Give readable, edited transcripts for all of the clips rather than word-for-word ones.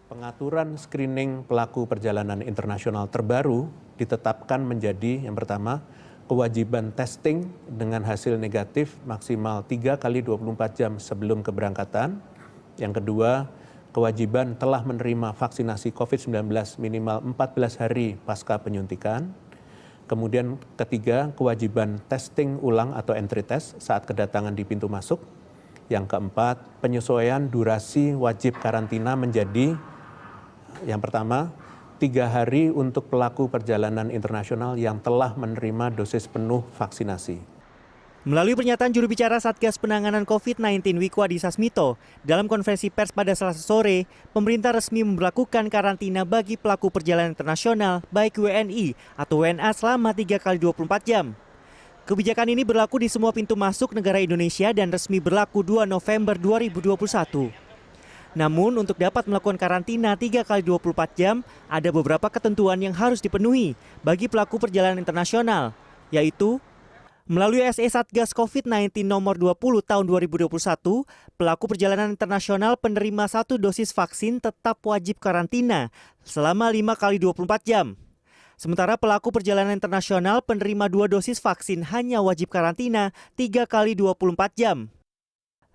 Pengaturan screening pelaku perjalanan internasional terbaru ditetapkan menjadi yang pertama, kewajiban testing dengan hasil negatif maksimal 3 kali 24 jam sebelum keberangkatan. Yang kedua, kewajiban telah menerima vaksinasi COVID-19 minimal 14 hari pasca penyuntikan. Kemudian ketiga, kewajiban testing ulang atau entry test saat kedatangan di pintu masuk. Yang keempat, penyesuaian durasi wajib karantina menjadi yang pertama, 3 hari untuk pelaku perjalanan internasional yang telah menerima dosis penuh vaksinasi. Melalui pernyataan juru bicara Satgas Penanganan COVID-19 Wiku Adhisa Smito, dalam konferensi pers pada Selasa sore, pemerintah resmi memberlakukan karantina bagi pelaku perjalanan internasional baik WNI atau WNA selama 3 kali 24 jam. Kebijakan ini berlaku di semua pintu masuk negara Indonesia dan resmi berlaku 2 November 2021. Namun untuk dapat melakukan karantina 3 kali 24 jam, ada beberapa ketentuan yang harus dipenuhi bagi pelaku perjalanan internasional, yaitu melalui SE Satgas COVID-19 nomor 20 tahun 2021, pelaku perjalanan internasional penerima 1 dosis vaksin tetap wajib karantina selama 5 kali 24 jam. Sementara pelaku perjalanan internasional penerima 2 dosis vaksin hanya wajib karantina 3 kali 24 jam.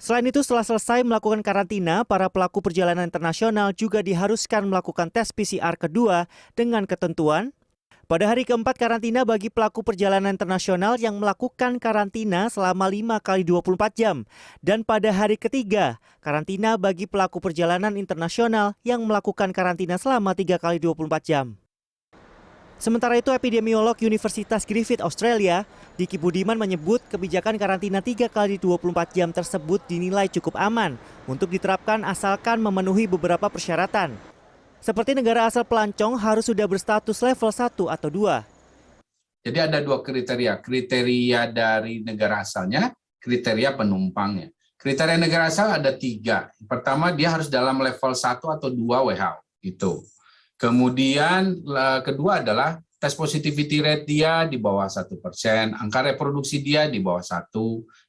Selain itu, setelah selesai melakukan karantina, para pelaku perjalanan internasional juga diharuskan melakukan tes PCR kedua dengan ketentuan pada hari keempat karantina bagi pelaku perjalanan internasional yang melakukan karantina selama 5 kali 24 jam dan pada hari ketiga karantina bagi pelaku perjalanan internasional yang melakukan karantina selama 3 kali 24 jam. Sementara itu, epidemiolog Universitas Griffith Australia, Diki Budiman menyebut kebijakan karantina 3 kali 24 jam tersebut dinilai cukup aman untuk diterapkan asalkan memenuhi beberapa persyaratan. Seperti negara asal pelancong harus sudah berstatus level 1 atau 2. Jadi ada 2 kriteria. Kriteria dari negara asalnya, kriteria penumpangnya. Kriteria negara asal ada 3. Pertama, dia harus dalam level 1 atau 2 WHO. Itu. Kemudian kedua adalah tes positivity rate dia di bawah 1%, angka reproduksi dia di bawah 1,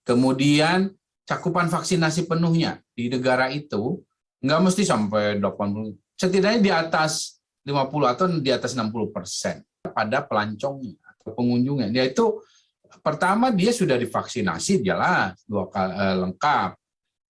kemudian cakupan vaksinasi penuhnya di negara itu nggak mesti sampai 80, setidaknya di atas 50 atau di atas 60% pada pelancongnya atau pengunjungnya. Dia itu pertama dia sudah divaksinasi jelas 2 kali lengkap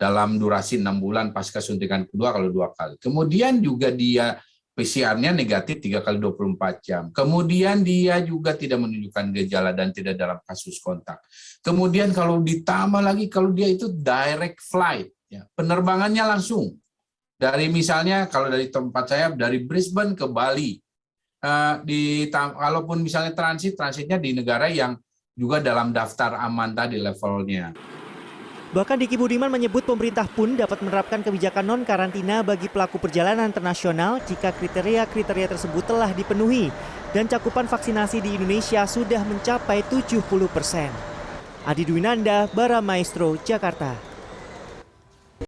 dalam durasi 6 bulan pasca suntikan kedua kalau 2 kali. Kemudian juga dia PCR-nya negatif 3 kali 24 jam. Kemudian dia juga tidak menunjukkan gejala dan tidak dalam kasus kontak. Kemudian kalau ditambah lagi kalau dia itu direct flight, ya, penerbangannya langsung. Dari misalnya kalau dari tempat saya dari Brisbane ke Bali. Kalaupun misalnya transitnya di negara yang juga dalam daftar aman tadi levelnya. Bahkan Diki Budiman menyebut pemerintah pun dapat menerapkan kebijakan non-karantina bagi pelaku perjalanan internasional jika kriteria-kriteria tersebut telah dipenuhi dan cakupan vaksinasi di Indonesia sudah mencapai 70%. Adi Dwinanda, Baramaestro, Jakarta.